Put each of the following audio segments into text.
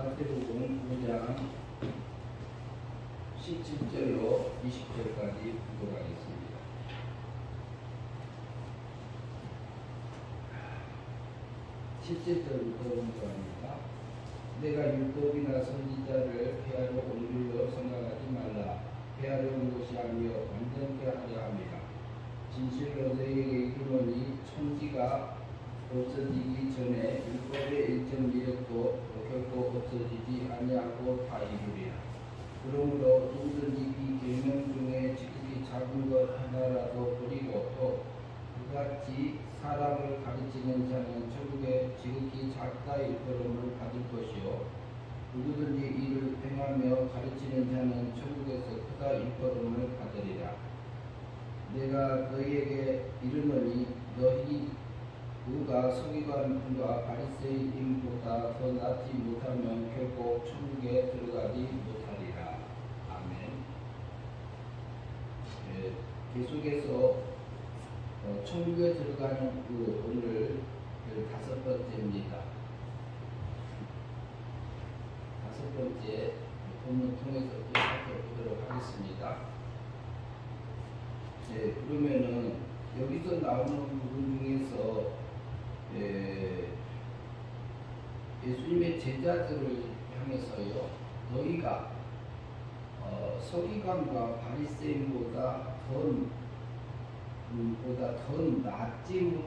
마태복음 5장 17절로 20절까지 보도록하겠습니다. (17절부터) 공부합니다. 내가 율법이나 선지자를 폐하려 온 줄로 생각하지 말라. 폐하려는 것이 아니요 완전케 하려 함이라. 진실로 너희에게 이르노니 천지가 없어지기 전에 율법의 일정 미력도 결코 없어지지 아니하고 다 이루리라. 그러므로 누구든지 이 계명 중에 지극히 작은 것 하나라도 버리고 또 그같이 사람을 가르치는 자는 천국에 지극히 작다 일컬음을 받을 것이요 누구든지 이를 행하며 가르치는 자는 천국에서 크다 일컬음을 받으리라. 내가 너희에게 이르노니 너희 누가 서기관과 바리새인보다 더 낫지 못하면 결코 천국에 들어가지 못하리라. 아멘. 계속해서 천국에 들어가는 오늘 5번째입니다. 5번째 본문 통해서 살펴보도록 하겠습니다. 그러면은 여기서 나오는 부분 중에서 예수님의 제자들을 향해서요, 너희가 서기관과 바리새인보다 더 낫지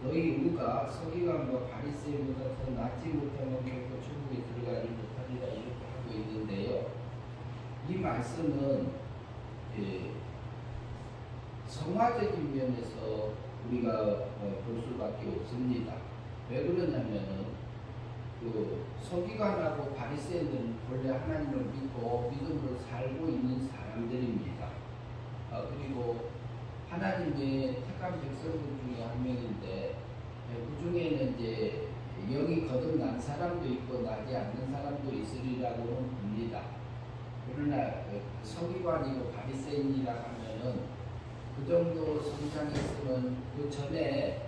너희 의가 서기관과 바리새인보다 더 낫지 못하면 결코 천국에 들어가지 못하리라 이렇게 하고 있는데요. 이 말씀은 성화적인 면에서 우리가 볼 수밖에 없습니다. 왜 그러냐면은 서기관하고 바리새인은 본래 하나님을 믿고 믿음으로 살고 있는 사람들입니다. 그리고 하나님의 택한 백성들 중에 한 명인데 그 중에는 이제 영이 거듭난 사람도 있고 나지 않는 사람도 있으리라고는 봅니다. 그러나 서기관이고 바리새인이라 하면은 그 정도 성장했으면 그 전에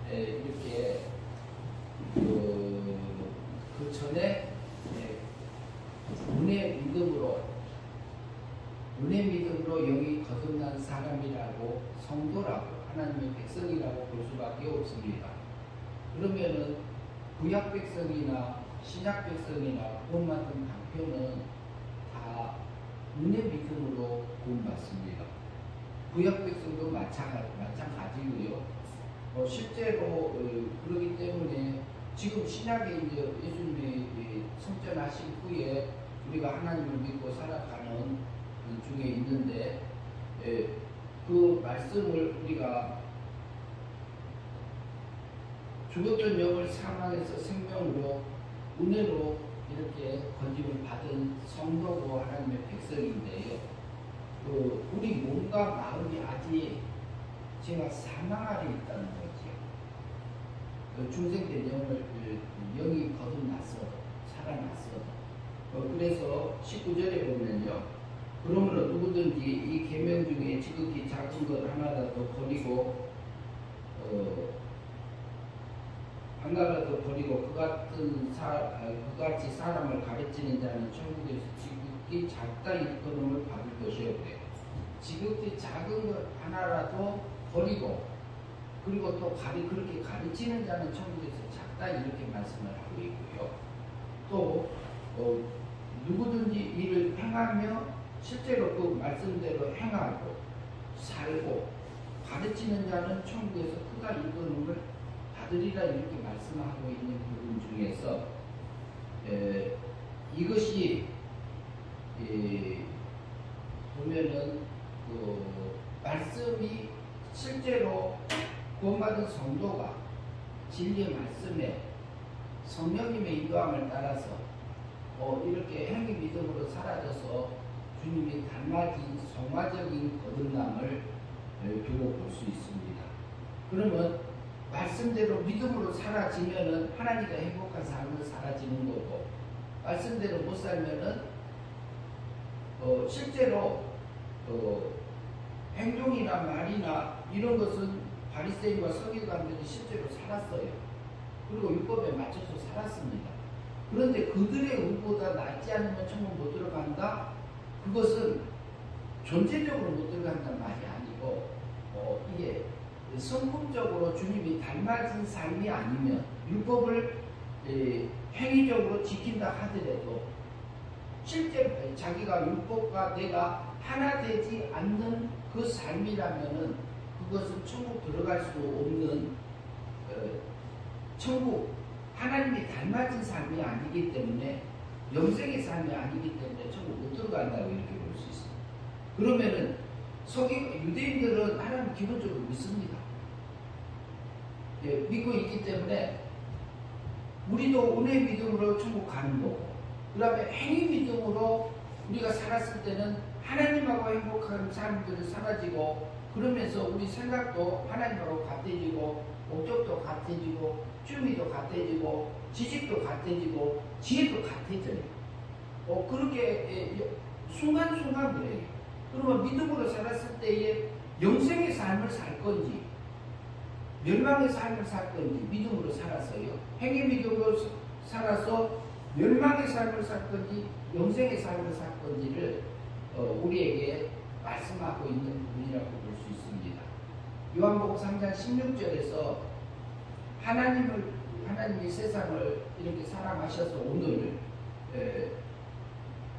이렇게 그 전에 은혜 믿음으로 영이 거듭난 사람이라고 성도라고 하나님의 백성이라고 볼 수밖에 없습니다. 그러면은 구약 백성이나 신약 백성이나 구원받은 강표는 다 은혜 믿음으로 구원받습니다. 구약 백성도 마찬가지고요. 실제로 그러기 때문에 지금 신약에 이제 예수님이 성전하신 후에 우리가 하나님을 믿고 살아가는 중에 있는데 그 말씀을 우리가 죽었던 영을 사망해서 생명으로 은혜로 이렇게 건짐을 받은 성도고 하나님의 백성인데요. 우리 몸과 마음이 아직 제가 사망하려 있다는 거죠. 중생된 영이 거듭났어, 살아났어. 그래서 19절에 보면요. 그러므로 누구든지 이 계명 중에 지극히 작은 것 하나라도 버리고 그같이 사람을 가르치는 자는 천국에서 지극히 작다 일컬음을 받을 것이요. 지극히 작은 것 하나라도 버리고 그리고 또 그렇게 가르치는 자는 천국에서 작다 이렇게 말씀을 하고 있고요. 또 누구든지 이를 행하며 실제로 그 말씀대로 행하고 살고 가르치는 자는 천국에서 크다 일컬음을 받으리라 이렇게 말씀하고 있는 부분 중에서 이것이 보면은 말씀이 실제로 구원받은 성도가 진리의 말씀에 성령님의 인도함을 따라서 이렇게 행위 믿음으로 사라져서 주님이 닮아진 성화적인 거듭남을 두고 볼 수 있습니다. 그러면 말씀대로 믿음으로 살아지면은 하나님과 행복한 삶을 살아지는 거고 말씀대로 못 살면은 실제로 행동이나 말이나 이런 것은 바리새인과 서기관들이 실제로 살았어요. 그리고 율법에 맞춰서 살았습니다. 그런데 그들의 의보다 낫지 않으면 천국 못 들어간다? 그것은 존재적으로 못 들어간다는 말이 아니고 이게 성품적으로 주님이 닮아진 삶이 아니면 율법을 행위적으로 지킨다 하더라도 실제 자기가 율법과 내가 하나 되지 않는 그 삶이라면은 그것은 천국 들어갈 수 없는 천국 하나님이 닮아진 삶이 아니기 때문에 영생의 삶이 아니기 때문에 천국 못 들어간다고 이렇게 볼 수 있습니다. 그러면은 유대인들은 하나님 기본적으로 믿습니다. 예, 믿고 있기 때문에 우리도 은혜 믿음으로 천국 가는 거고, 그 다음에 행위 믿음으로 우리가 살았을 때는 하나님하고 행복한 삶들을 사라지고, 그러면서 우리 생각도 하나님하고 같아지고, 목적도 같아지고, 취미도 같아지고, 지식도 같아지고, 지혜도 같아져요. 그렇게 순간순간 그래요. 그러면 믿음으로 살았을 때에 영생의 삶을 살 건지, 멸망의 삶을 살 건지, 믿음으로 살아서요. 행위 믿음으로 살아서 멸망의 삶을 살 건지, 영생의 삶을 살 건지를 우리에게 말씀하고 있는 부분이라고 볼 수 있습니다. 요한복음 3장 16절에서 하나님이 세상을 이렇게 사랑하셔서 오늘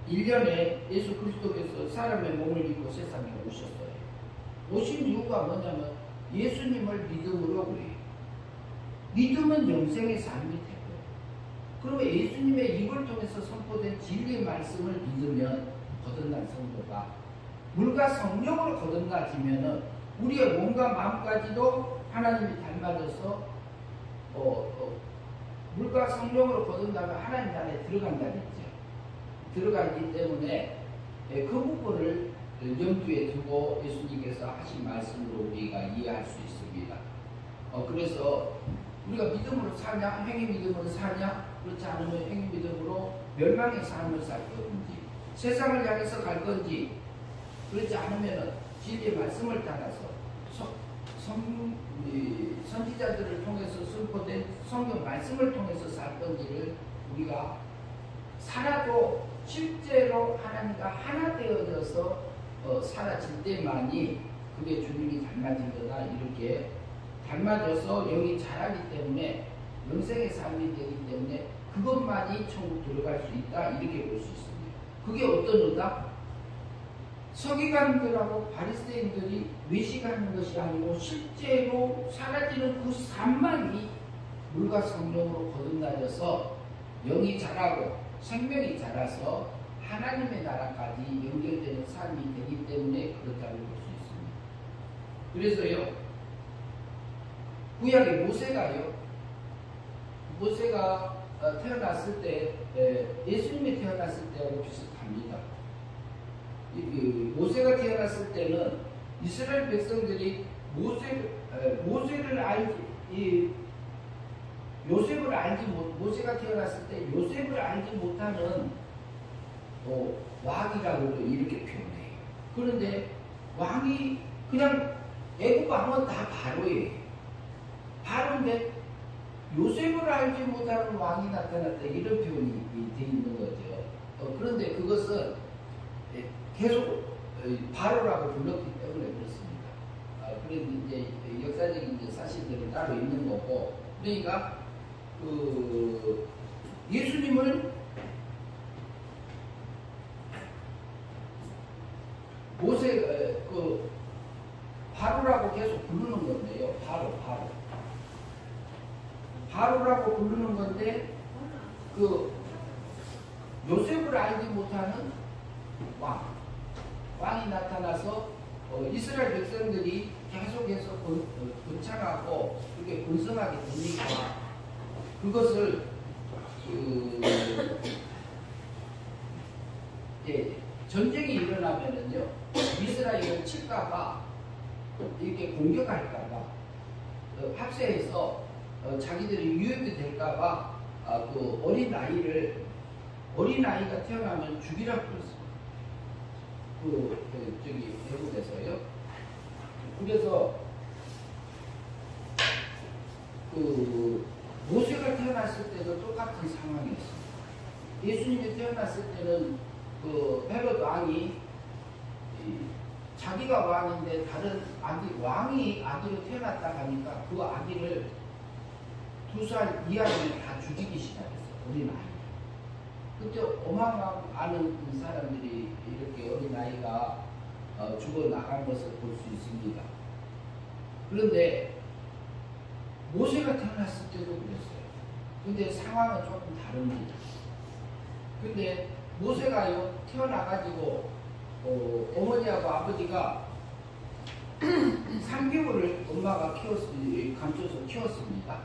1년에 예수 그리스도께서 사람의 몸을 입고 세상에 오셨어요. 오신 이유가 뭐냐면 예수님을 믿음으로 그래요. 믿음은 영생의 삶이 되고, 그리고 예수님의 입을 통해서 선포된 진리의 말씀을 믿으면 거듭난 성도가 물과 성령으로 거듭나지면은 우리의 몸과 마음까지도 하나님이 닮아져서 물과 성령으로 거듭나면 하나님 안에 들어간다겠죠. 들어가기 때문에 그 부분을 염두에 두고 예수님께서 하신 말씀으로 우리가 이해할 수 있습니다. 그래서 우리가 믿음으로 사냐, 행위 믿음으로 사냐, 그렇지 않으면 행위 믿음으로 멸망의 삶을 살 건지, 세상을 향해서 갈 건지, 그렇지 않으면 진리의 말씀을 따라서 선지자들을 통해서 선포된 성경 말씀을 통해서 살 건지를 우리가 살아도 실제로 하나님과 하나 되어져서 사라질 때만이 그게 주님이 닮아진 거다, 이렇게 닮아져서 영이 자라기 때문에 영생의 삶이 되기 때문에 그것만이 천국 들어갈 수 있다, 이렇게 볼 수 있습니다. 그게 어떤 의다? 서기관들하고 바리새인들이 외식하는 것이 아니고 실제로 사라지는 그 삶만이 물과 성령으로 거듭나져서 영이 자라고 생명이 자라서 하나님의 나라까지 연결되는 삶이 되기 때문에 그렇다고 볼 수 있습니다. 그래서요, 구약의 모세가 태어났을 때 예수님이 태어났을 때하고 비슷합니다. 모세가 태어났을 때는 이스라엘 백성들이 모세를 모세가 태어났을 때 요셉을 알지 못하는 왕이라고 이렇게 표현해요. 그런데 왕이 그냥 애국 왕은 다 바로예요. 바로인데 요셉을 알지 못하는 왕이 나타났다, 이런 표현이 되어 있는 거죠. 그런데 그것은 계속 바로라고 불렀기 때문에 그렇습니다. 그래서 이제 역사적인 사실들이 따로 있는 거고, 그러니까 예수님을 바로라고 계속 부르는 건데요. 바로라고 부르는 건데, 요셉을 알지 못하는 왕이 나타나서 이스라엘 백성들이 계속해서 번창하고 그렇게 번성하게 되니까 그것을 전쟁이 일어나면은요, 이스라엘을 칠까봐, 이렇게 공격할까봐, 합세해서 자기들이 유협이 될까봐 그 어린아이가 태어나면 죽이라고 그랬습니다. 대국에서요. 그래서 모세가 태어났을 때도 똑같은 상황이었습니다. 예수님이 태어났을 때는 그 헤롯 왕이 자기가 왕인데 다른 왕이 아기로 태어났다 하니까 그 아기를 2살 이하면 다 죽이기 시작했어. 어린아이. 그때 어마어마한 사람들이 이렇게 어린아이가 죽어나간 것을 볼 수 있습니다. 그런데 모세가 태어났을 때도 그랬어요. 근데 상황은 조금 다릅니다. 근데 모세가요, 태어나가지고 어머니하고 아버지가 3개월을 엄마가 감춰서 키웠습니다.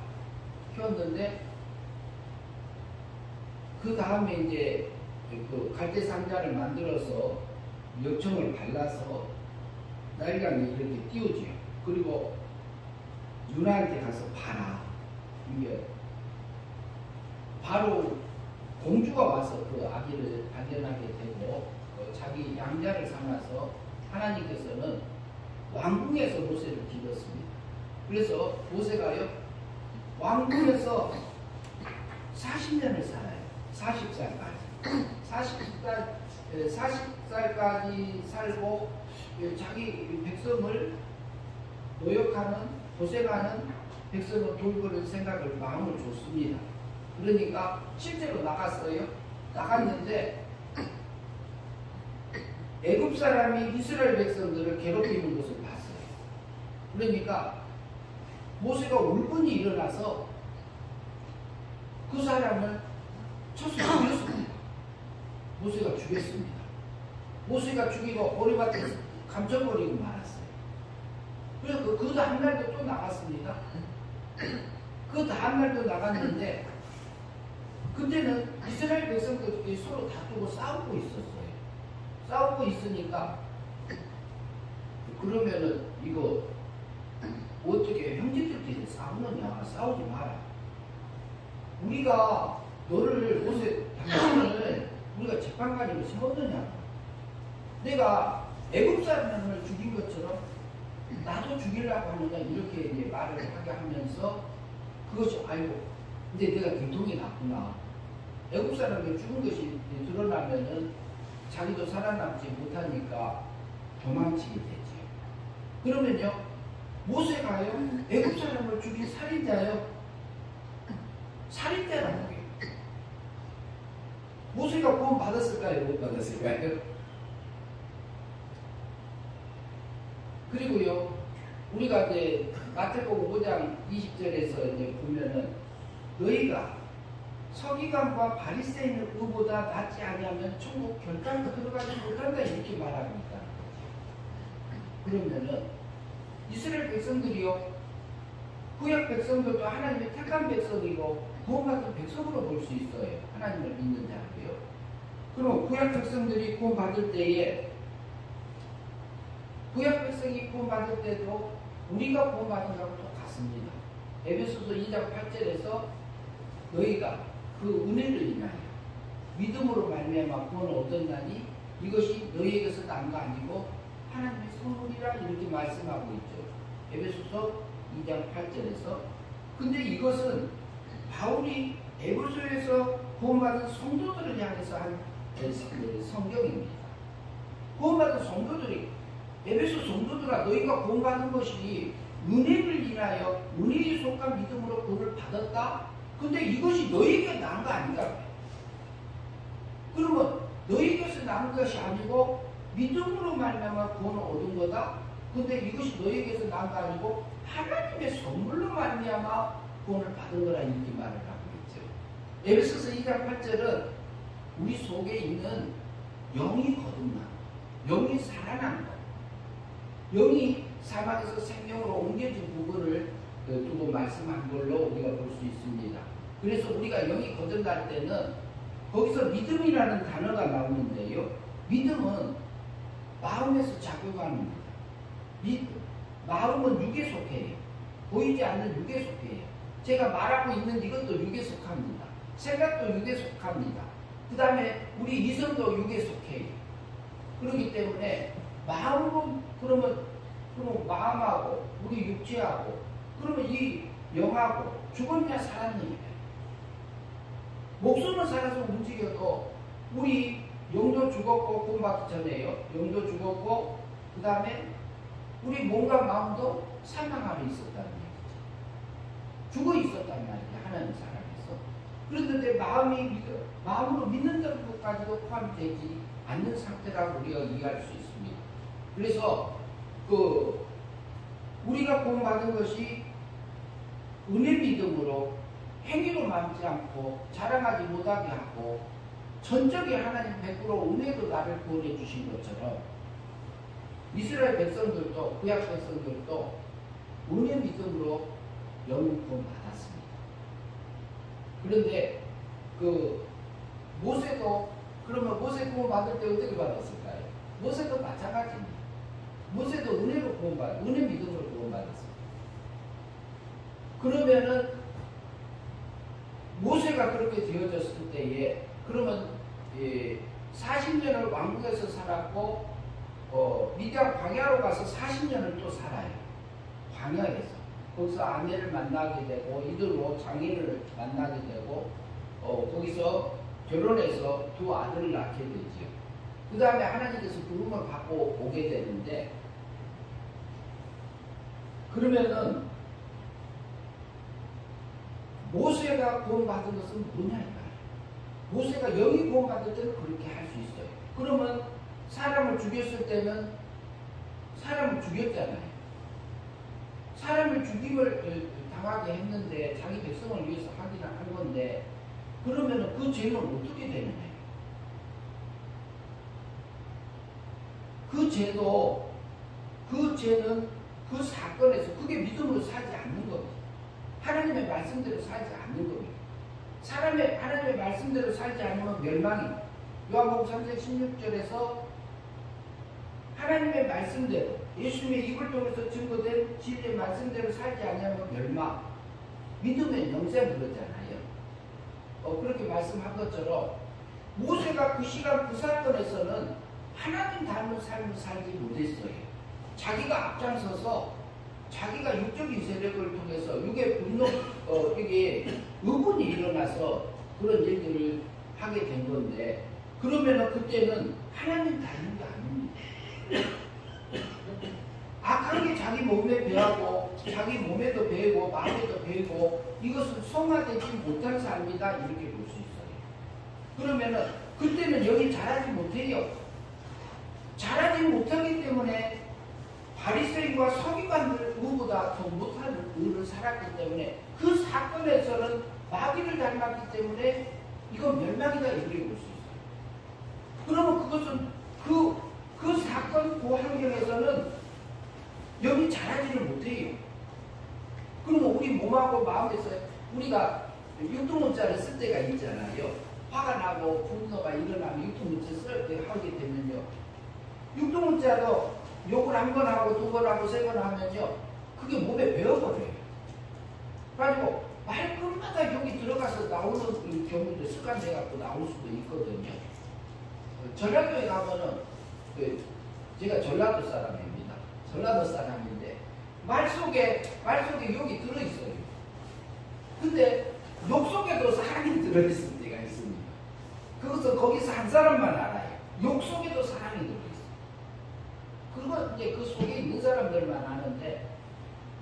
키웠는데 그 다음에 이제 그 갈대 상자를 만들어서 엽청을 발라서 나일강에 이렇게 띄우지요. 그리고 누나한테 가서 봐라. 이게 바로 공주가 와서 그 아기를 발견하게 되고 자기 양자를 삼아서 하나님께서는 왕궁에서 모세를 기렸습니다. 그래서 모세가요, 왕궁에서 40년을 살아요. 40살까지. 40살까지 살고 자기 백성을 노역하는, 고생하는 백성을 돌보는 생각을, 마음을 줬습니다. 그러니까 실제로 나갔어요. 나갔는데 애굽 사람이 이스라엘 백성들을 괴롭히는 것을 봤어요. 그러니까 모세가 울분이 일어나서 그 사람을 쳐서 죽였습니다. 모세가 죽였습니다. 모세가 죽이고 오리밭에 감춰버리고 말았어요. 그래서 그 다음날도 또 나갔습니다. 그 다음날도 나갔는데 그때는 이스라엘 백성들끼리 서로 다투고 싸우고 있었어요. 싸우고 있으니까 그러면은 이거 어떻게 형제들끼리 싸우느냐, 싸우지 마라. 우리가 너를 당신을 우리가 재판관으로 세웠느냐. 내가 애굽 사람을 죽인 것처럼 나도 죽이려고 하느냐, 이렇게 이제 말을 하게 하면서 그것이 알고, 근데 내가 등통이 났구나. 애굽 사람이 죽은 것이 드러나면은 자기도 살아남지 못하니까 도망치게 되지. 그러면요, 모세가요, 애굽 사람을 죽인 살인자요, 살인자라는 게 모세가 구원 받았을까요, 못 받았을까요? 그리고요, 우리가 이제 마태복음 5장 20절에서 이제 보면은 너희가 서기관과 바리새인의 의보다 낫지 아니하면 천국 결단도 들어가지 못한다, 이렇게 말합니다. 그러면은 이스라엘 백성들이요, 구약 백성들도 하나님의 택한 백성이고 구원받은 백성으로 볼 수 있어요. 하나님을 믿는 자고요. 그럼 구약 백성들이 구원받을 때에, 구약 백성이 구원받을 때도 우리가 구원받은 것하고 똑같습니다. 에베소서 2장 8절에서 너희가 그 은혜를 인하여 믿음으로 말미암아 구원을 얻었나니 이것이 너희에게서 난 거 아니고 하나님의 선물이라, 이렇게 말씀하고 있죠. 에베소서 2장 8절에서. 근데 이것은 바울이 에베소에서 구원받은 성도들을 향해서 한 성경입니다. 구원받은 성도들이, 에베소 성도들아, 너희가 구원받은 것이 은혜를 인하여 은혜에 속한 믿음으로 구원을 받았다? 근데 이것이 너희에게 난 거 아닌가? 그러면 너희에게서 난 것이 아니고 믿음으로 말미암아 구원을 얻은 거다? 근데 이것이 너희에게서 난 거 아니고 하나님의 선물로 말미암아 구원을 받은 거라, 이렇게 말을 하고 있죠. 에베소서 2장 8절은 우리 속에 있는 영이 거듭난, 영이 살아난 것, 영이 사망에서 생명으로 옮겨진 부분을 두고 말씀한 걸로 우리가 볼 수 있습니다. 그래서 우리가 영이 거듭날 때는 거기서 믿음이라는 단어가 나오는데요, 믿음은 마음에서 작용하는 겁니다. 마음은 육에 속해요. 보이지 않는 육에 속해요. 제가 말하고 있는 이것도 육에 속합니다. 생각도 육에 속합니다. 그 다음에 우리 이성도 육에 속해요. 그렇기 때문에 마음으로, 그러면 마음하고 우리 육체하고, 그러면 이 영하고 죽었냐 살았느냐, 목숨을 살아서 움직여도 우리 영도 죽었고 구원받기 전에요. 영도 죽었고 그 다음에 우리 몸과 마음도 사망 안에 있었다는 얘기죠. 죽어 있었단 말이에요. 하나님 사랑해서. 그런데 마음으로 믿는 것까지도 포함되지 않는 상태라고 우리가 이해할 수 있습니다. 그래서 우리가 구원받은 것이 은혜 믿음으로 행위로 남지 않고 자랑하지 못하게 하고 전적인 하나님 100% 은혜로 나를 구원해 주신 것처럼 이스라엘 백성들도 구약 백성들도 은혜 믿음으로 영혼 구원 받았습니다. 그런데 모세도 그러면 모세 구원 받을 때 어떻게 받았을까요? 모세도 마찬가지입니다. 모세도 은혜로 은혜 믿음으로 구원 받았습니다. 그러면은 모세가 그렇게 되어졌을 때에 그러면 40년을 왕국에서 살았고 미디안 광야로 가서 40년을 또 살아요. 광야에서. 거기서 아내를 만나게 되고 이들로 장인을 만나게 되고 거기서 결혼해서 두 아들을 낳게 되죠. 그 다음에 하나님께서 부름을 받고 오게 되는데 그러면은 모세가 구원받은 것은 뭐냐니까요. 모세가 영이 구원받을 때는 그렇게 할 수 있어요. 그러면 사람을 죽였을 때는 사람을 죽였잖아요. 사람을 죽임을 당하게 했는데 자기 백성을 위해서 하기는 한 건데 그러면 그 죄는 어떻게 되느냐. 그 죄는 그 사건에서 그게 믿음으로 살지 않는 겁니다. 하나님의 말씀대로 살지 않는 겁니다. 하나님의 말씀대로 살지 않으면 멸망입니다. 요한복음 3장 16절에서 하나님의 말씀대로 예수님의 입을 통해서 증거된 진리의 말씀대로 살지 않으면 멸망, 믿음의 영생 그러잖아요. 그렇게 말씀한 것처럼 모세가 그 시간 그 사건에서는 하나님 닮은 삶을 살지 못했어요. 자기가 앞장서서 자기가 육적인 세력을 통해서 육의 분노, 이게 의문이 일어나서 그런 얘기를 하게 된 건데 그러면은 그때는 하나님 닮은 게 아닙니다. 악한 게 자기 몸에 배하고 자기 몸에도 배고 마음에도 배고 이것은 성화되지 못한 삶이다 이렇게 볼 수 있어요. 그러면은 그때는 영이 자라지 못해요. 자라지 못하기 때문에 바리새인과 서기관들 누구보다 더 못한 의를 살았기 때문에 그 사건에서는 마귀를 닮았기 때문에 이건 멸망이다 이렇게 볼 수 있어요. 그러면 그것은 그 사건 그 환경에서는 영이 자라지를 못해요. 그러면 우리 몸하고 마음에서 우리가 육두문자를 쓸 때가 있잖아요. 화가 나고 분노가 일어나면 육두문자 쓸 때 하게 되면요. 육두문자도 욕을 한 번 하고 두 번 하고 세 번 하면요. 그게 몸에 배어버려요. 그래가지고 말끝마다 욕이 들어가서 나오는 경우도 습관돼갖고 나올 수도 있거든요. 전라도에 가면은 제가 전라도 사람입니다. 전라도 사람인데 말 속에 욕이 들어있어요. 근데 욕 속에도 사랑이 들어있을 때가 있습니다. 그것은 거기서 한 사람만 알아요. 욕 속에도 사랑이 들어있어요. 그건 이제 그 속에 있는 사람들만 아는데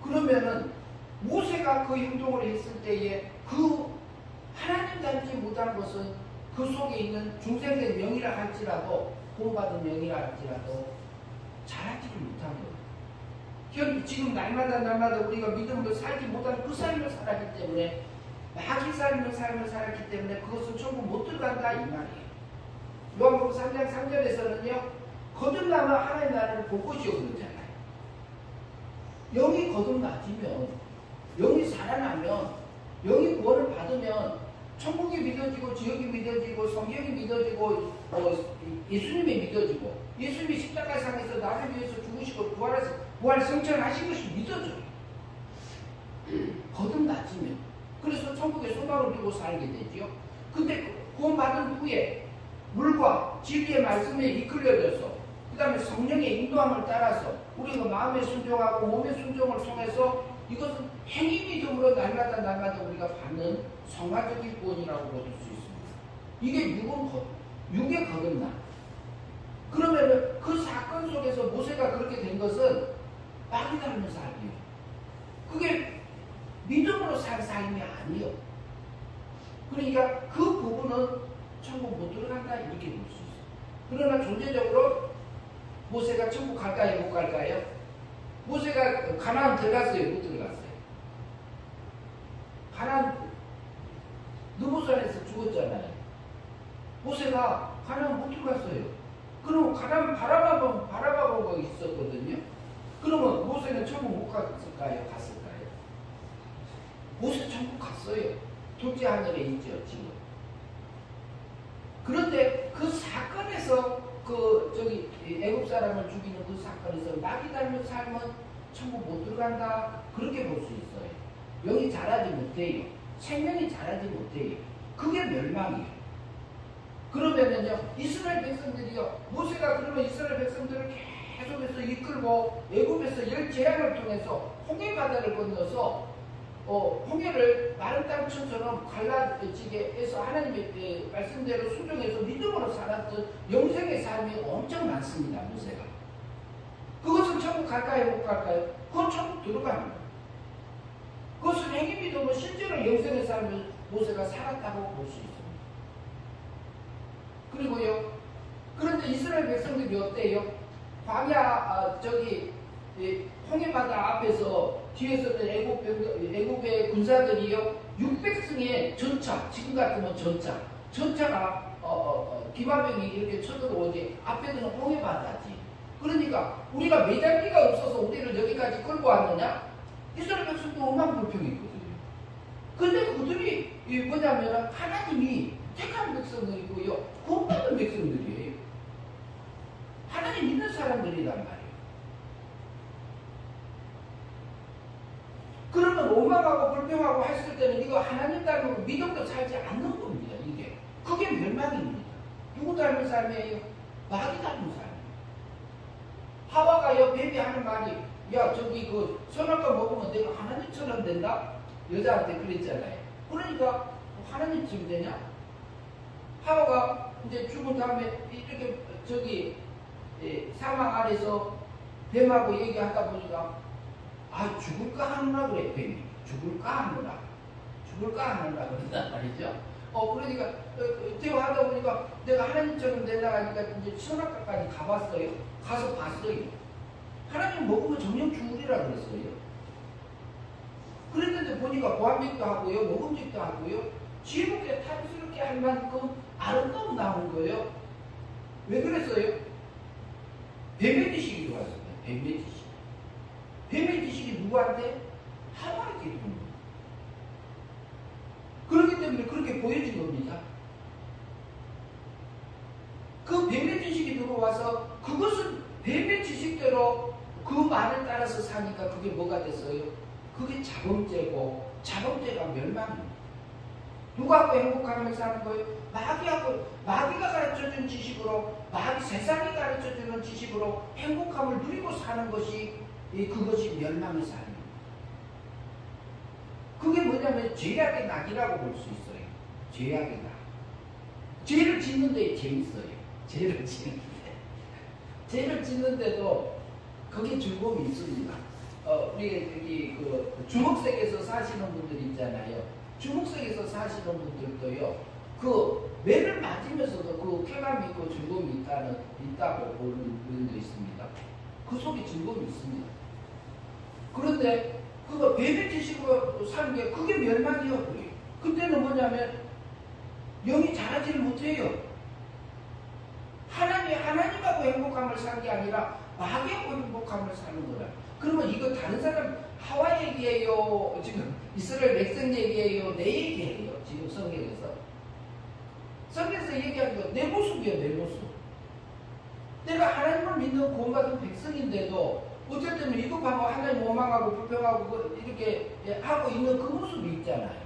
그러면은 모세가 그 행동을 했을 때에 그 하나님 닮지 못한 것은 그 속에 있는 중생된 영이라 할지라도 구원받은 영이라 할지라도 자라지를 못한 거예요. 지금 날마다 우리가 믿음으로 살지 못한 그 삶을 살았기 때문에 마귀 삶을 살았기 때문에 그것은 천국 못 들어간다 이 말이에요. 요한복음 3장 3절에서는요. 거듭나면 하나님 나라를 볼 것이요 그러잖아요. 영이 거듭나지면 영이 살아나면 영이 구원을 받으면 천국이 믿어지고 지역이 믿어지고 성경이 믿어지고 예수님이 믿어지고 예수님이 십자가상에서 나를 위해서 죽으시고 부활 성천하신 것이 믿어져요. 거듭나지면 그래서 천국에 소망을 두고 살게 되죠. 근데 구원받은 후에 물과 진리의 말씀에 이끌려져서 그 다음에 성령의 인도함을 따라서 우리가 마음의 순종하고 몸의 순종을 통해서 이것은 행위 믿음으로 날마다 우리가 받는 성화적인 구원이라고 볼 수 있습니다. 이게 육에 거듭나. 그러면은 그 사건 속에서 모세가 그렇게 된 것은 마귀 닮은 삶이에요. 그게 믿음으로 산 삶이 아니에요. 그러니까 그 부분은 천국 못 들어간다 이렇게 볼 수 있어요. 그러나 존재적으로 모세가 천국 갈까요? 못 갈까요? 모세가 가나안 들어갔어요? 못 들어갔어요? 가나안 느보산에서 죽었잖아요. 모세가 가나안 못 들어갔어요. 그럼 가나안 바라보고 있었거든요. 그러면 모세는 천국 못 갔을까요? 갔을까요? 모세 천국 갔어요. 둘째 하늘에 있죠, 지금. 그런데 그 사건에서 애국 사람을 죽이는 그 사건에서 마귀 닮은 삶은 천국 못 들어간다. 그렇게 볼 수 있어요. 영이 자라지 못해요. 생명이 자라지 못해요. 그게 멸망이에요. 그러면은요, 이스라엘 백성들이요, 모세가 그러면 이스라엘 백성들을 계속해서 이끌고 애굽에서 열 재앙을 통해서 홍해 바다를 건너서 홍해를 마른 땅처럼 갈라지게 해서 하나님의 말씀대로 수정해서 믿음으로 살았던 영생의 삶이 엄청 많습니다. 모세가. 그것은 천국 갈까요? 못 갈까요? 그건 천국 들어가는 거예요. 그것은 행위 믿음으로 실제로 영생의 삶을 모세가 살았다고 볼 수 있습니다. 그리고요, 그런데 이스라엘 백성들이 어때요? 광야 홍해바다 앞에서 뒤에서는 애굽의 군사들이요 600승의 전차, 지금 같으면 전차가 기마병이 이렇게 쳐들어오지. 앞에는 홍해바다지. 그러니까 우리가 매장기가 없어서 우리를 여기까지 끌고 왔느냐? 이스라엘 백성도 얼마나 불평했거든요. 근데 그들이 뭐냐면 하나님이 택한 백성들이고요, 구원받은 백성들이에요. 하나님 믿는 사람들이란 말이에요. 그러면 원망하고 불평하고 했을 때는 이거 하나님 닮은 믿음도 살지 않는 겁니다. 이게. 그게 멸망입니다. 누구 닮은 삶이에요? 마귀 닮은 삶이에요. 하와가요, 뱀이 하는 말이, 야, 선악과 먹으면 내가 하나님처럼 된다? 여자한테 그랬잖아요. 그러니까 하나님쯤 되냐? 하와가 이제 죽은 다음에 이렇게 사망 아래서 뱀하고 얘기하다 보니까 죽을까 하느라 그래. 뱀이 죽을까 하느라 그런단 말이죠. 그러니까 대화하다 보니까 내가 하나님처럼 된다 하니까 이제 선악과까지 가봤어요. 가서 봤어요. 하나님 먹으면 정령 죽으리라 그랬어요. 그랬는데 보니까 보암직도 하고요, 먹음직도 하고요, 지혜롭게 탐스럽게 할 만큼 아름다움 나온 거예요. 왜 그랬어요? 뱀의 지식이 들어왔어요. 뱀의 지식. 뱀의 지식이 누구한테? 하와에게 있는 거예요. 그렇기 때문에 그렇게 보여진 겁니다. 그 뱀의 지식이 들어와서 그것은 뱀의 지식대로 그 말을 따라서 사니까 그게 뭐가 됐어요? 그게 자범죄고, 자범죄가 멸망입니다. 누구하고 행복하면서 사는 거예요? 마귀가 가르쳐준 지식으로, 세상이 가르쳐주는 지식으로 행복함을 누리고 사는 것이, 그것이 멸망의 삶입니다. 그게 뭐냐면 죄악의 낙이라고 볼 수 있어요. 죄악의 낙. 죄를 짓는 데 재밌어요. 죄를 짓는데도 거기에 즐거움이 있습니다. 우리 주목색에서 사시는 분들 있잖아요. 주목색에서 사시는 분들도요, 매를 맞으면서도 그 쾌감이 있고 즐거움이 있다고 보는 분도 있습니다. 그 속에 즐거움이 있습니다. 그런데 그거 뱀의 지식으로 사는 게 그게 멸망이요. 그때는 뭐냐면 영이 자라지를 못해요. 하나님하고 행복함을 사는 게 아니라 마귀하고 행복함을 사는 거라. 그러면 이거 다른 사람 하와 얘기예요? 지금 이스라엘 백성 얘기예요? 내 얘기예요? 지금 성경에서 얘기하는 거 내 모습이에요. 내 모습. 내가 하나님을 믿는 구원받은 백성인데도 어쨌든 이거 하고 하나님 원망하고 불평하고 이렇게 하고 있는 그 모습이 있잖아요.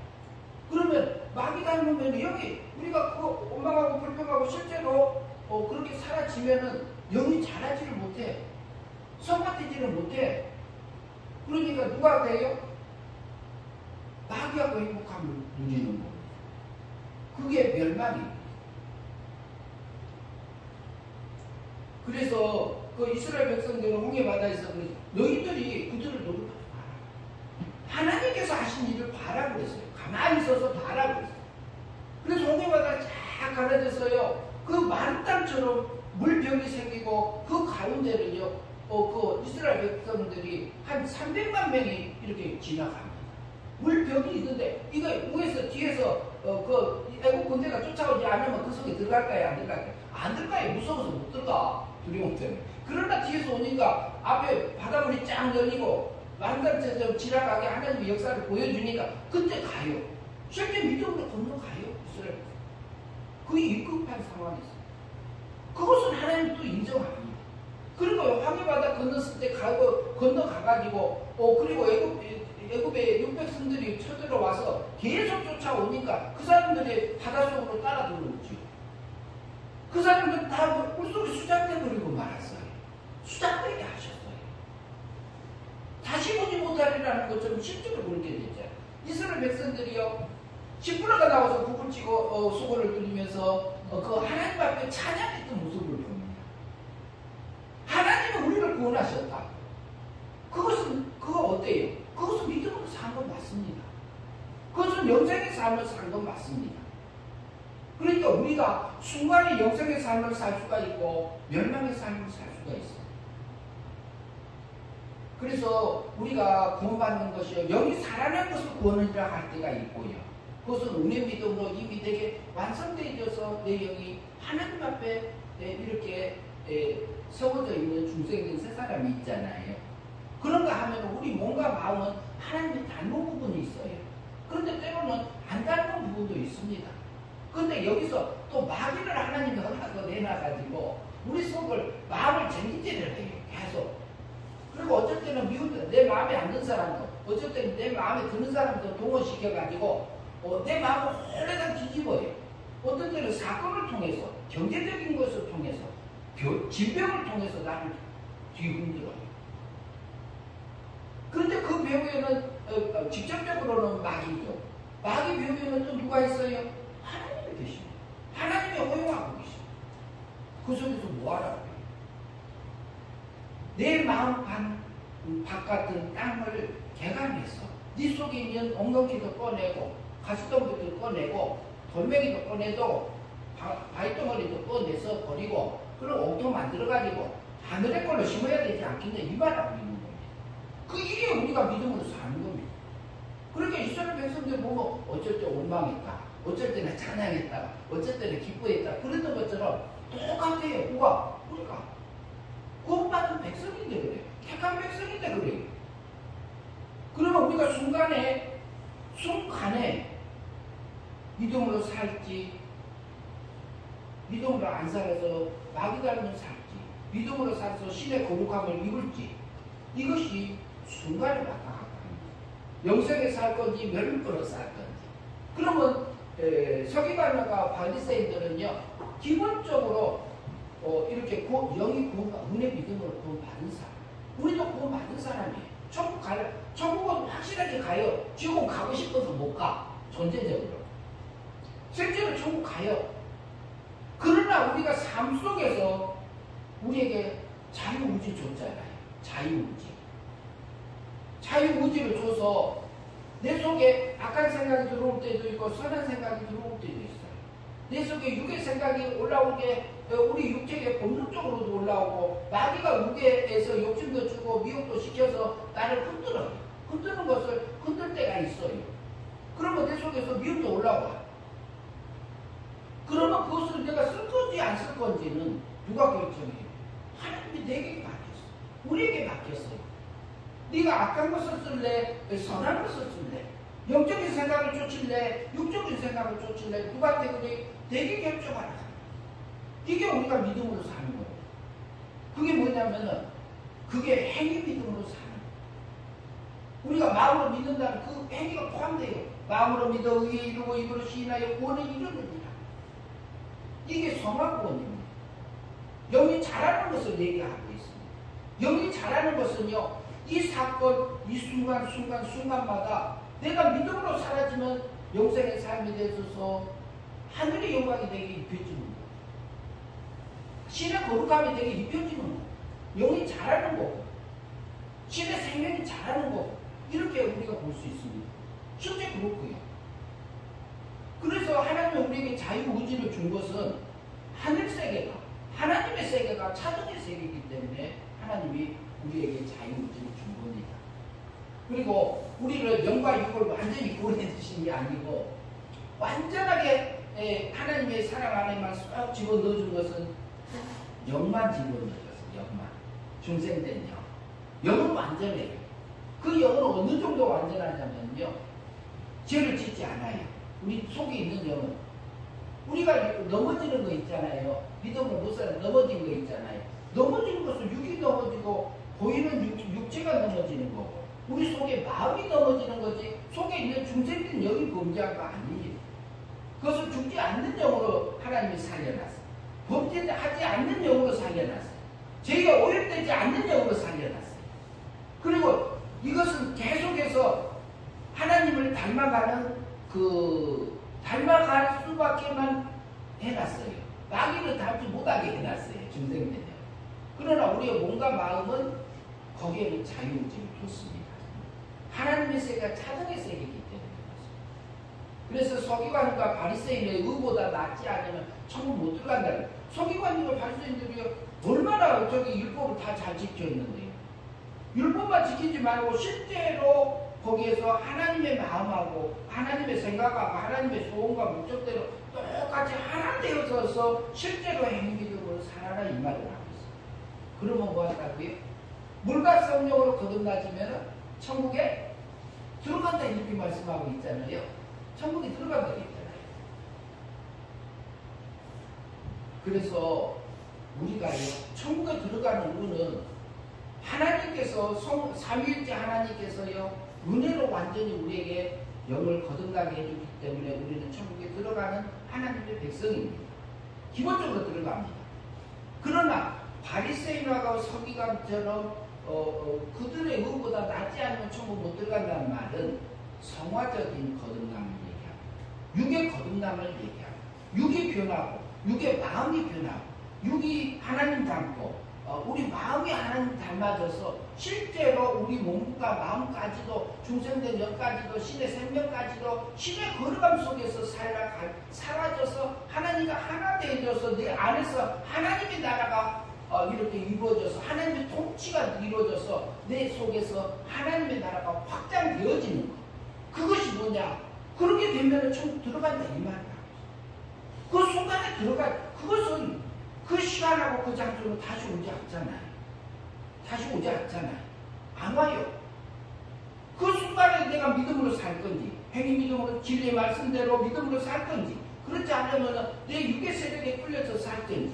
그러면 마귀 닮으면 여기 우리가 그 원망하고 불평하고 실제로 그렇게 사라지면은 영이 자라지를 못해. 성화되지를 못해. 그러니까 누가 돼요? 마귀하고 행복함을 누리는 거예요. 그게 멸망이에요. 그래서 그 이스라엘 백성들은 홍해바다에서 너희들이 그들을 노릇하지 마라. 하나님께서 하신 일을 봐라 그랬어요. 가만히 있어서 봐라 그랬어요. 그래서 홍해바다가 쫙 갈라졌어요. 그 마른 땅처럼 물병이 생기고 그 가운데는요, 그 이스라엘 백성들이 한 300만 명이 이렇게 지나갑니다. 물병이 있는데 이거 위에서 뒤에서 그 애국 군대가 쫓아오지 않으면 그 속에 들어갈까요? 안 들어갈까요? 안 들어가요. 무서워서 못 들어가. 두려움 때문에. 그러나 뒤에서 오니까 앞에 바닷물이 쫙 열리고 만단처럼 지나가게 하나님의 역사를 보여주니까 그때 가요. 실제 믿음으로 건너가요. 이스라엘. 그 위급한 상황이었어요. 그것은 하나님이 또 인정합니다. 그리고 황해바다 건넜을 때 건너가가지고 그리고 애굽의 육백성들이 쳐들어와서 계속 쫓아오니까 그 사람들이 바닷속으로 따라 들어오죠. 그 사람들은 다 물속에 수장돼 버리고 말았어요. 수장되게 하셨어요. 다시 보지 못하리라는 것처럼 실제로 그렇게 됐잖아요. 이스라엘 백성들이요, 시므라가 나와서 북을 치고 수고를 들리면서 그 하나님 앞에 찬양했던 모습을 봅니다. 하나님은 우리를 구원하셨다. 그거 어때요? 그것은 믿음으로 산 건 맞습니다. 그것은 영생의 삶을 산 건 맞습니다. 그러니까 우리가 순간에 영생의 삶을 살 수가 있고 멸망의 삶을 살 수가 있어요. 그래서 우리가 구원받는 것이요, 영이 살아난 것을 구원이라 할 때가 있고요. 그것은 은혜 믿음으로 이미 되게 완성되어져서 내 영이 하나님 앞에 이렇게 세워져 있는 중생된 세 사람이 있잖아요. 그런가 하면 우리 몸과 마음은 하나님의 닮은 부분이 있어요. 그런데 때로는 안 닮은 부분도 있습니다. 그런데 여기서 또 마귀를 하나님이 허락을 내놔가지고 우리 속을 마음을 쟁기질을 해요. 계속. 그리고 어쩔 때는 미운데 내 마음에 안 든 사람도, 어쩔 때는 내 마음에 드는 사람도 동원시켜가지고 내 마음을 홀레당 뒤집어요. 어떤 때는 사건을 통해서, 경제적인 것을 통해서, 질병을 통해서 나를 뒤흔들어요. 그런데 그 배후에는 직접적으로는 마귀죠. 마귀 배후에는 또 누가 있어요? 하나님이 계십니다. 하나님이 허용하고 계십니다. 그 속에서 뭐하라고 해요? 내 마음 바깥은 땅을 개간해서 네 속에 있는 엉겅퀴도 꺼내고 가시덤불도 꺼내고 돌멩이도 꺼내도 바위덩어리도 꺼내서 버리고 그럼 옥토 만들어가지고 하늘의 걸로 심어야 되지 않겠냐 이 말하고 있는 겁니다. 이게 우리가 믿음으로 사는 겁니다. 그러니까 이스라엘 백성들 보면 어쩔 때 원망했다, 어쩔 때는 찬양했다, 어쩔 때는 기뻐했다 그랬던 것처럼 똑같아요. 우리가 구원받은 백성인데 그래요. 택한 백성인데 그래요. 그러면 우리가 순간에 믿음으로 살지, 믿음으로 안 살아서 마귀 닮은 살지, 믿음으로 살아서 신의 거룩함을 입을지, 이것이 순간에 왔다 갔다 합니다. 영생에 살 건지 멸망으로 살 건지. 그러면 서기관과 바리새인들은요, 기본적으로 이렇게 영이 은혜 믿음으로 구원받은 사람. 우리도 구원받은 사람이에요. 천국은 확실하게 가요. 지옥은 가고 싶어서 못 가. 존재적으로. 실제로 천국 가요. 그러나 우리가 삶 속에서 우리에게 자유의지 줬잖아요. 자유의지를 줘서 내 속에 악한 생각이 들어올 때도 있고 선한 생각이 들어올 때도 있어요. 내 속에 육의 생각이 올라오게 우리 육체의 본능적으로도 올라오고 마귀가 육에서 욕심도 주고 미혹도 시켜서 나를 흔들어요. 흔드는 것을 흔들 때가 있어요. 그러면 내 속에서 미움도 올라와. 그러면 그것을 내가 쓸 건지 안 쓸 건지는 누가 결정해요? 하나님이 내게 맡겼어. 우리에게 맡겼어요. 네가 악한 것을 쓸래? 선한 것을 쓸래? 영적인 생각을 쫓을래? 육적인 생각을 쫓을래? 누구한테 그래? 내게 결정하라. 이게 우리가 믿음으로 사는 거예요. 그게 뭐냐면은 그게 행위 믿음으로 사는 거예요. 우리가 마음으로 믿는다는 그 행위가 포함돼요. 마음으로 믿어 의에 이루고 입으로 시인하여 구원에 이르느니라. 이게 성화구원입니다. 영이 잘하는 것을 얘기하고 있습니다. 영이 잘하는 것은요, 이 사건, 이 순간마다 내가 믿음으로 사라지면 영생의 삶이 되어서 하늘의 영광이 되게 입혀주는 거예요. 신의 거룩함이 되게 입혀지는 거. 영이 자라는 거고. 신의 생명이 자라는 거고. 이렇게 우리가 볼 수 있습니다. 실제 그렇고요. 그래서 하나님이 우리에게 자유의지를 준 것은 하늘 세계가, 하나님의 세계가 차등의 세계이기 때문에 하나님이 우리에게 자유의지를 준 겁니다. 그리고 우리를 영과 육을 완전히 구원해 주신 게 아니고 완전하게 하나님의 사랑 안에만 쏙 집어넣어준 것은 영만 집어넣어줬어요. 영만. 중생된 영. 영은 완전해요. 그 영은 어느 정도 완전하냐면요. 죄를 짓지 않아요. 우리 속에 있는 영은. 우리가 넘어지는 거 있잖아요. 믿음으로 못 살아 넘어진 거 있잖아요. 넘어지는 것은 육이 넘어지고 보이는 육체가 넘어지는 거고 우리 속에 마음이 넘어지는 거지 속에 있는 중생된 영이 범죄한 거 아니에요. 그것을 죽지 않는 영으로 하나님이 살려놨어요. 범죄하지 않는 영으로 살려놨어요. 죄가 오염되지 않는 영으로 살려놨어요. 그리고 이것은 계속해서 하나님을 닮아갈 수밖에만 해놨어요. 마귀를 닮지 못하게 해놨어요. 중생되면. 그러나 우리의 몸과 마음은 거기에는 자유의지를 줬습니다. 하나님의 세계가 차등의 세계이기 때문에 그래서 서기관과 바리새인의 의보다 낫지 않으면 천국 못 들어간다는. 서기관님과 바리새인들이 얼마나 저기 율법을 다 잘 지켰는데요. 율법만 지키지 말고 실제로 거기에서 하나님의 마음하고 하나님의 생각하고 하나님의 소원과 목적대로 똑같이 하나 되어서 실제로 행위적으로 살아라 이 말을 하고 있어요. 그러면 뭐 한다고요? 물과 성령으로 거듭나지면 천국에 들어간다 이렇게 말씀하고 있잖아요. 천국에 들어간다 있잖아요. 그래서 우리가 천국에 들어가는 은은 하나님께서 삼위일체 하나님께서요 은혜로 완전히 우리에게 영을 거듭나게 해주기 때문에 우리는 천국에 들어가는 하나님의 백성입니다. 기본적으로 들어갑니다. 그러나 바리새인하고 서기관처럼 그들의 의보다 낫지 않으면 천국 못 들어간다는 말은 성화적인 거듭남을 얘기하고 육의 거듭남을 얘기하고 육이 변하고 육의 마음이 변하고 육이 하나님 닮고 우리 마음이 하나님 닮아져서 실제로 우리 몸과 마음까지도 중생된 영까지도 신의 생명까지도 신의 거룩함 속에서 사라져서 하나님과 하나 되어져서 내 안에서 하나님의 나라가 이렇게 이루어져서 하나님의 통치가 이루어져서 내 속에서 하나님의 나라가 확장되어지는 것. 그것이 뭐냐? 그렇게 되면 천국 들어간다 이 말이야. 그 순간에 그것은 그 시간하고 그 장소로 다시 오지 않잖아요. 다시 오지 않잖아요. 안 와요. 그 순간에 내가 믿음으로 살 건지 행위 믿음으로 진리의 말씀대로 믿음으로 살 건지 그렇지 않으면 내 육의 세력에 끌려서 살 건지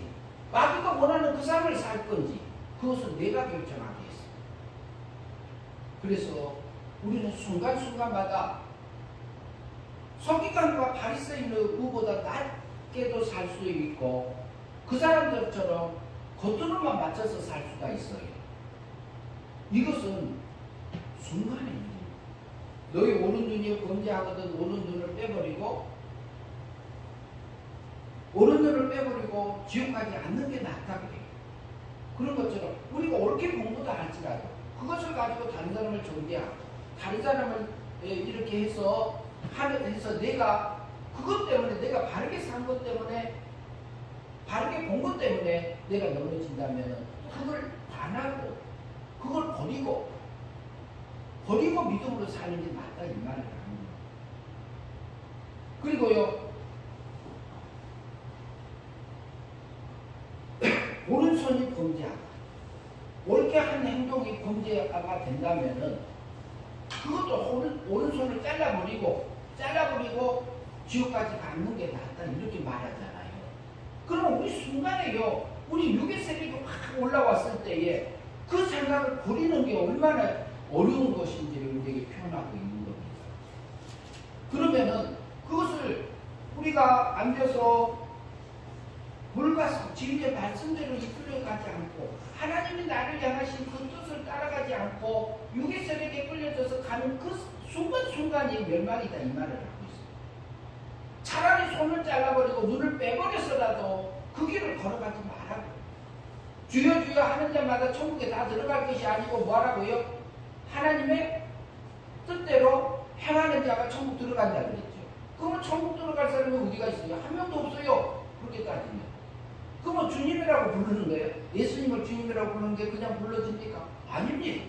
마귀가 원하는 그 삶을 살 건지 그것은 내가 결정하게 했습니다. 그래서 우리는 순간순간마다 서기관과 바리새인의 의보다 낮게도 살 수 있고 그 사람들처럼 겉으로만 맞춰서 살 수가 있어요. 이것은 순간의 일입니다. 너희 오른눈이 범죄하거든 오른눈을 빼버리고 지옥 가지 않는 게 낫다 그래요. 그런 것처럼 우리가 옳게 공부다 할지라도 그것을 가지고 다른 사람을 정죄하고 다른 사람을 이렇게 해서 내가 그것 때문에 내가 바르게 산 것 때문에 바르게 본 것 때문에 내가 넘어진다면 그걸 반하고 그걸 버리고 믿음으로 사는 게 맞다 이 말을 합니다. 그리고요 오른손이 범죄하다 옳게 한 행동이 범죄가 된다면은 그것도 오른손을 잘라버리고 지옥까지 가는 게 낫다 이렇게 말하잖아요. 그럼 우리 순간에요 우리 육의 세력이 확 올라왔을 때에 그 생각을 버리는 게 얼마나 어려운 것인지를 우리에게 표현하고 있는 겁니다. 그러면은 그것을 우리가 앉아서 물과 진리의 말씀대로 이끌려가지 않고 하나님이 나를 향하신 그 뜻을 따라가지 않고 육의 세력에 끌려져서 가는 그 순간순간이 멸망이다 이 말을 하고 있습니다. 차라리 손을 잘라버리고 눈을 빼버려서라도 그 길을 걸어가지 말라고. 주여 주여 하는 자마다 천국에 다 들어갈 것이 아니고 뭐라고요? 하나님의 뜻대로 행하는 자가 천국 들어간다 그랬죠. 그러면 천국 들어갈 사람이 어디가 있어요? 한 명도 없어요. 그렇게 따지면. 그러면 주님이라고 부르는 거예요. 예수님을 주님이라고 부르는 게 그냥 불러집니까? 아닙니다.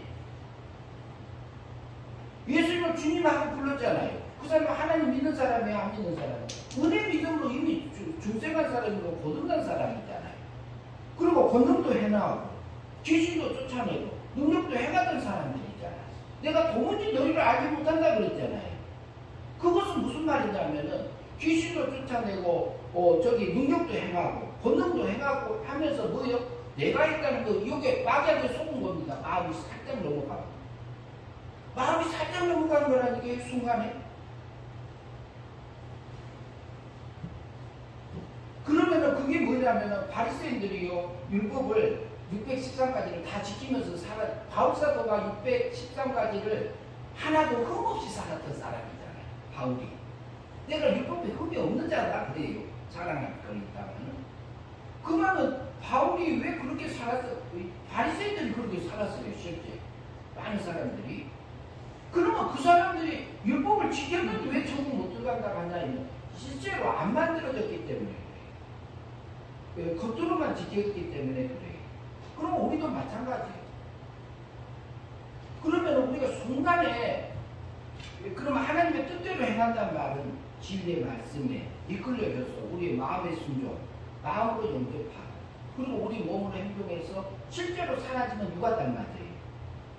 예수님을 주님하고 불렀잖아요. 그 사람은 하나님 믿는 사람이에요? 안 믿는 사람이에요? 은혜 믿음으로 이미 중생한 사람이고 거듭난 사람이잖아요. 그리고 권능도 해나가고 귀신도 쫓아내고 능력도 행하던 사람들이잖아요. 내가 도무지 너희를 알지 못한다 그랬잖아요. 그것은 무슨 말이냐면은 귀신도 쫓아내고 능력도 행하고 권능도 행하고 하면서 뭐요? 내가 했다는 거 이게 마귀한테 속은 겁니다. 마음이 살짝 넘어가고 마음이 살짝 넘어가는 거라니까 순간에. 그러면은 그게 뭐냐면은 바리새인들이요 율법을 613가지를 다 지키면서 바울사도가 613가지를 하나도 흠없이 살았던 사람이잖아요. 바울이. 내가 율법에 흠이 없는 자다 그래요. 자랑할 거 있다면. 그러면은 바울이 왜 그렇게 살았어? 바리새인들이 그렇게 살았어요. 실제 많은 사람들이. 그러면 그 사람들이 율법을 지켰는데 왜 천국 못 들어간다고 하냐면 실제로 안 만들어졌기 때문에 그래요. 겉으로만 지켰기 때문에 그래요. 그럼 우리도 마찬가지예요. 그러면 우리가 순간에 그러면 하나님의 뜻대로 행한다는 말은 진리의 말씀에 이끌려져서 우리의 마음의 순종, 마음으로 영접하고 그리고 우리 몸으로 행동해서 실제로 사라지면 누가 닮아져요?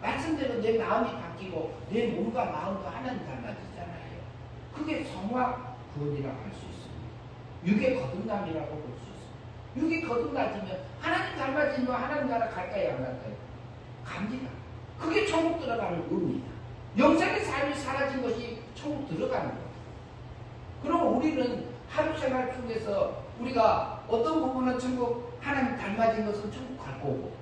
말씀대로 내 마음이 바뀌고 내 몸과 마음도 하나님 닮아지잖아요. 그게 성화 구원이라고 할 수 있습니다. 육의 거듭남이라고 볼 수 있습니다. 육이 거듭나지면 하나님 닮아지면 하나님 나라 갈까요? 안 갈까요? 갑니다. 그게 천국 들어가는 의미다. 영생의 삶이 사라진 것이 천국 들어가는 거예요. 그럼 우리는 하루 생활 중에서 우리가 어떤 부분은 천국 하나님 닮아진 것은 천국 갈 거고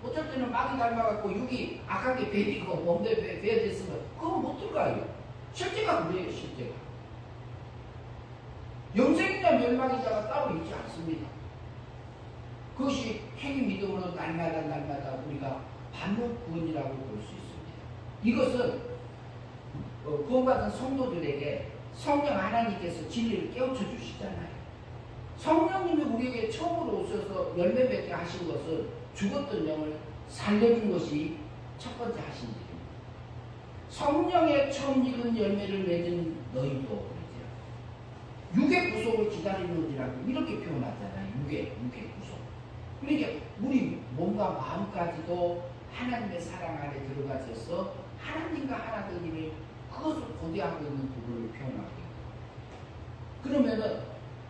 어쩔 때는 마귀 닮아갖고 육이 악하게 배이고 몸대 배어졌으면 그건 못 들어가요. 실제가 그래요. 실제가. 영생이냐 멸망이냐가 따로 있지 않습니다. 그것이 행위 믿음으로 날마다 우리가 받는 구원이라고 볼 수 있습니다. 이것은 구원받은 성도들에게 성령 하나님께서 진리를 깨우쳐 주시잖아요. 성령님이 우리에게 처음으로 오셔서 열매 맺게 하신 것은 죽었던 영을 살려준 것이 첫 번째 하신 일입니다. 성령의 처음 익은 열매를 맺은 너희도 육의 구속을 기다리는지라고 이렇게 표현하잖아요. 육의 구속. 그러니까 우리 몸과 마음까지도 하나님의 사랑 안에 들어가셔서 하나님과 하나 되기를 그것을 고대하고 있는 부분을 표현하고 있고 그러면은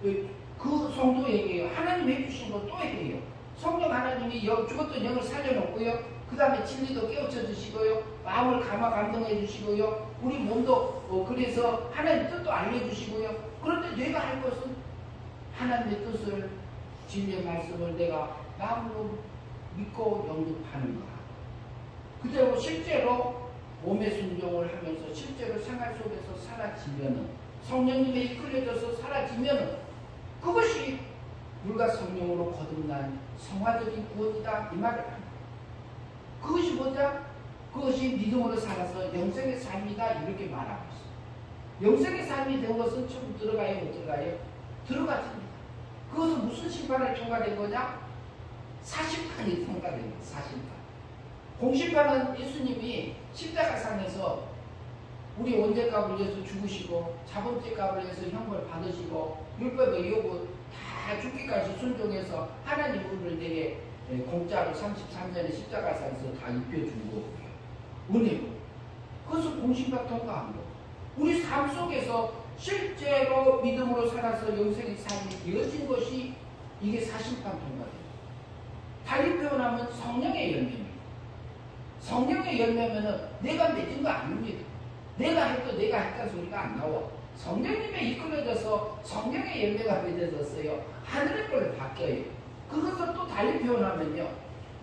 그 성도에게 하나님 해주신 거 또 해요. 성령 하나님이 죽었던 영을 살려놓고요. 그 다음에 진리도 깨우쳐 주시고요. 마음을 감동해 주시고요. 우리 몸도 그래서 하나님 뜻도 알려주시고요. 그런데 내가 할 것은 하나님의 뜻을 진리의 말씀을 내가 마음으로 믿고 영접하는 것. 그대로 실제로 몸의 순종을 하면서 실제로 생활 속에서 사라지면은 성령님에 이끌려져서 사라지면은 그것이 물과 성령으로 거듭난 성화적인 구원이다 이 말을 합니다. 그것이 뭐냐? 그것이 믿음으로 살아서 영생의 삶이다 이렇게 말하고 있습니다. 영생의 삶이 된 것은 천국 들어가요 못 들어가요? 들어가집니다. 그것은 무슨 심판을 통과된 거냐? 사심판이 통과된 거예요. 사심판. 공심판은 예수님이 십자가상에서 우리 원죄값을 위해서 죽으시고 자본죄값을 위해서 형벌 받으시고 율법의 요구 다 죽기까지 순종해서 하나님 은혜를 내게 공짜로 33년에 십자가상에서 다 입혀준 거고요. 은혜로. 그것은 공심판 통과한 거. 우리 삶 속에서 실제로 믿음으로 살아서 영생의 삶이 이어진 것이 이게 사심판 통과돼요. 달리 표현하면 성령의 열매입니다. 성령의 열매면은 내가 맺은 거 아닙니다. 내가 해도 내가 했다는 소리가 안 나와. 성령님에 이끌려져서 성령의 열매가 맺어졌어요. 하늘의 걸로 바뀌어요. 그것을 또 달리 표현하면요.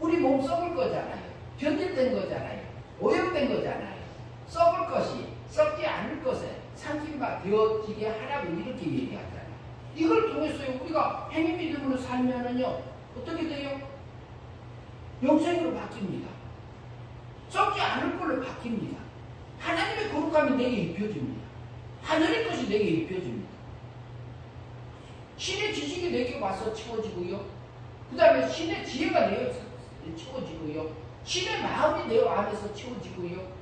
우리 몸 썩을 거잖아요. 변질된 거잖아요. 오염된 거잖아요. 썩을 것이 썩지 않을 것에 상심바 되어지게 하라고 이렇게 얘기하잖아요. 이걸 통해서 우리가 행위 믿음으로 살면은요. 어떻게 돼요? 영생으로 바뀝니다. 썩지 않을 걸로 바뀝니다. 하나님의 거룩함이 내게 입혀집니다. 하늘의 것이 내게 입혀집니다. 신의 지식이 내게 와서 채워지고요. 그 다음에 신의 지혜가 내게 채워지고요. 신의 마음이 내 안에서 채워지고요.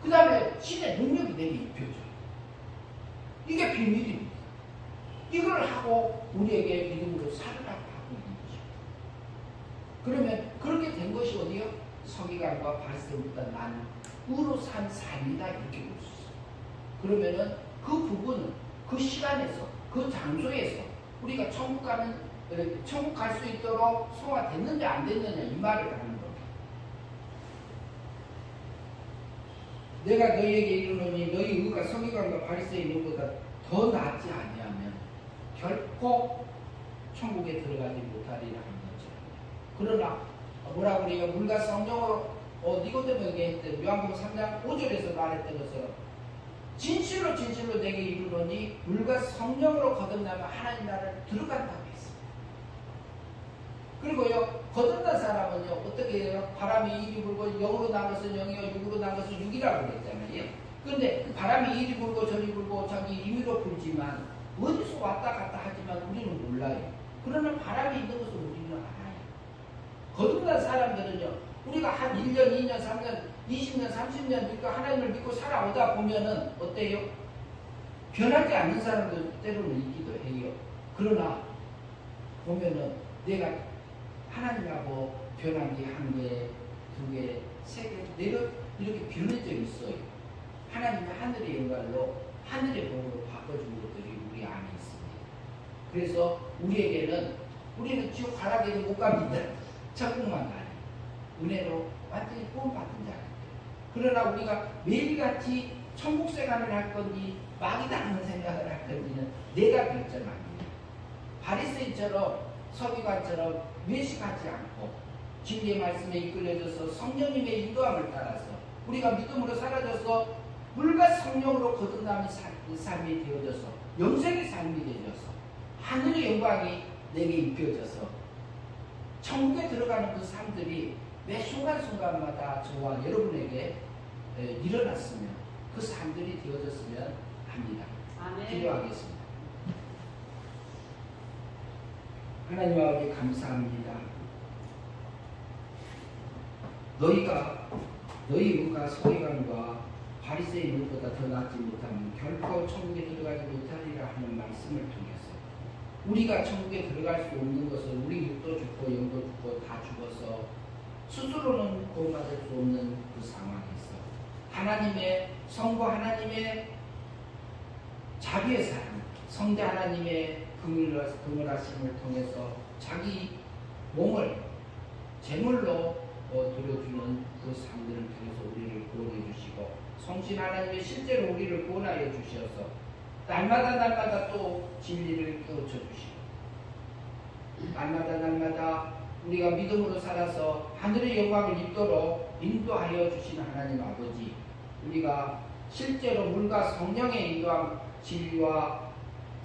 그 다음에 신의 능력이 내게 입혀져요. 이게 비밀입니다. 이걸 하고 우리에게 믿음으로 살으라고 하고 있는 거죠. 그러면 그렇게 된 것이 어디요? 서기관과 바리새인보다 난 의로 산 삶이다 이렇게 볼 수 있어요. 그러면은 그 부분은 그 시간에서 그 장소에서 우리가 천국 갈 수 있도록 소화됐느냐 안 됐느냐 이 말을 하는 겁니다. 내가 너희에게 이르노니 너희 의가 서기관과 바리새인보다 더 낫지 아니하면 결코 천국에 들어가지 못하리라 하는 거죠. 그러나 뭐라 그래요? 물과 성령으로 니고데모에게 했던 요한복음 3장 5절에서 말했던 것처럼 진실로 진실로 내게 이르노니 물과 성령으로 거듭나면 하나님 나라를 들어간다고 했습니다. 그리고요 거듭난 사람은요 어떻게 해요? 바람이 이리 불고 영으로 난 것은 영이요 육으로 난 것은 육이라고 그랬잖아요. 그런데 그 바람이 이리 불고 저리 불고 자기 임의로 불지만 어디서 왔다 갔다 하지만 우리는 몰라요. 그러나 바람이 있는 것을 우리는 알아요. 거듭난 사람들은요 우리가 한 1년, 2년, 3년, 20년, 30년 믿고 하나님을 믿고 살아오다 보면은 어때요? 변하지 않는 사람들 때로는 있기도 해요. 그러나 보면은 내가 하나님하고 변한 게 1개, 2개, 3개, 내가 이렇게 변해져 있어요. 하나님의 하늘의 영광로 하늘의 복으로 바꿔준 것들이 우리 안에 있습니다. 그래서 우리는 지옥 가라게는 못 갑니다. 천국만 가요. 은혜로 완전히 구원받은 자입니다. 그러나 우리가 매일같이 천국 생활을 할 건지 마귀당하는 생각을 할 건지는 내가 결정합니다. 바리새인처럼 서기관처럼 외식하지 않고 진리의 말씀에 이끌려져서 성령님의 인도함을 따라서 우리가 믿음으로 사라져서 물과 성령으로 거듭남의 삶이 되어져서 영생의 삶이 되어져서 하늘의 영광이 내게 입혀져서 천국에 들어가는 그 삶들이 매 순간순간마다 저와 여러분에게 일어났으면 그 삶들이 되어졌으면 합니다. 아멘. 기도하겠습니다. 하나님 아버지 감사합니다. 너희 의가 서기관과 바리새인보다 더 낫지 못하면 결코 천국에 들어가지 못하리라 하는 말씀을 통해서 우리가 천국에 들어갈 수 없는 것은 우리 육도 죽고 영도 죽고 다 죽어서 스스로는 구원받을 수 없는 그 상황에서 하나님의 성부 하나님의 자비의 사랑 성대 하나님의 긍휼하심을 통해서 자기 몸을 제물로 드려주는 그 삶들을 통해서 우리를 구원해 주시고 성신 하나님의 실제로 우리를 구원하여 주셔서 날마다 또 진리를 깨우쳐 주시고 날마다 우리가 믿음으로 살아서 하늘의 영광을 입도록 인도하여 주시는 하나님 아버지 우리가 실제로 물과 성령의 인도함 진리와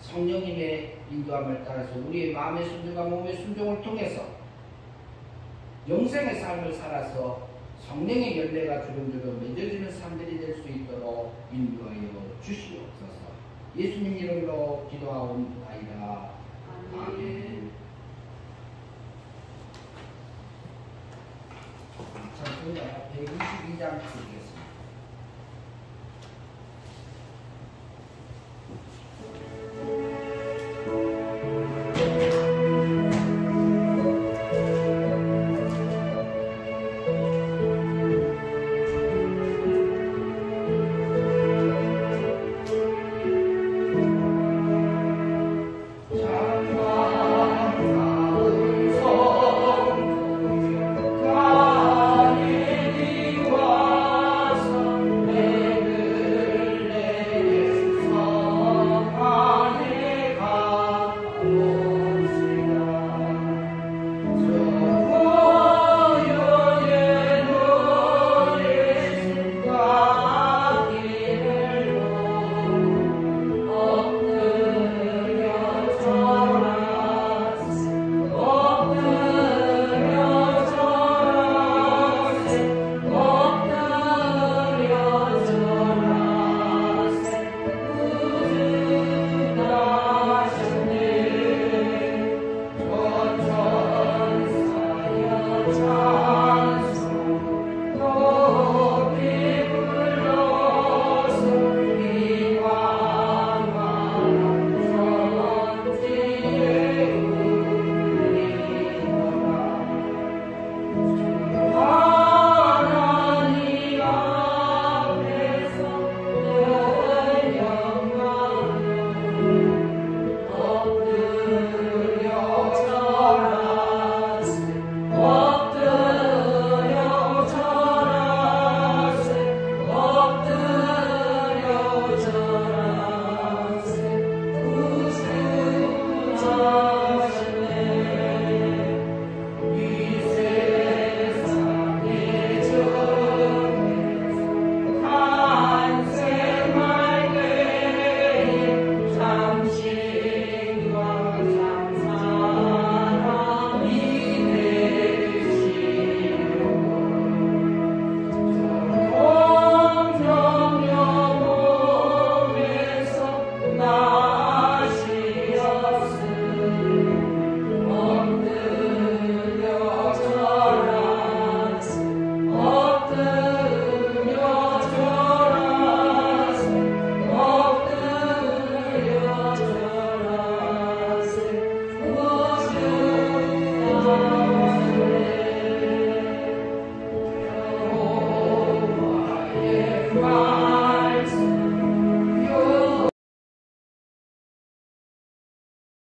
성령님의 인도함을 따라서 우리의 마음의 순종과 몸의 순종을 통해서 영생의 삶을 살아서 성령의 열매가 주름주름 맺어지는 삶들이 될 수 있도록 인도하여 주시옵소서. 예수님 이름으로 기도하옵나이다. 아멘. 자, 저희가 122장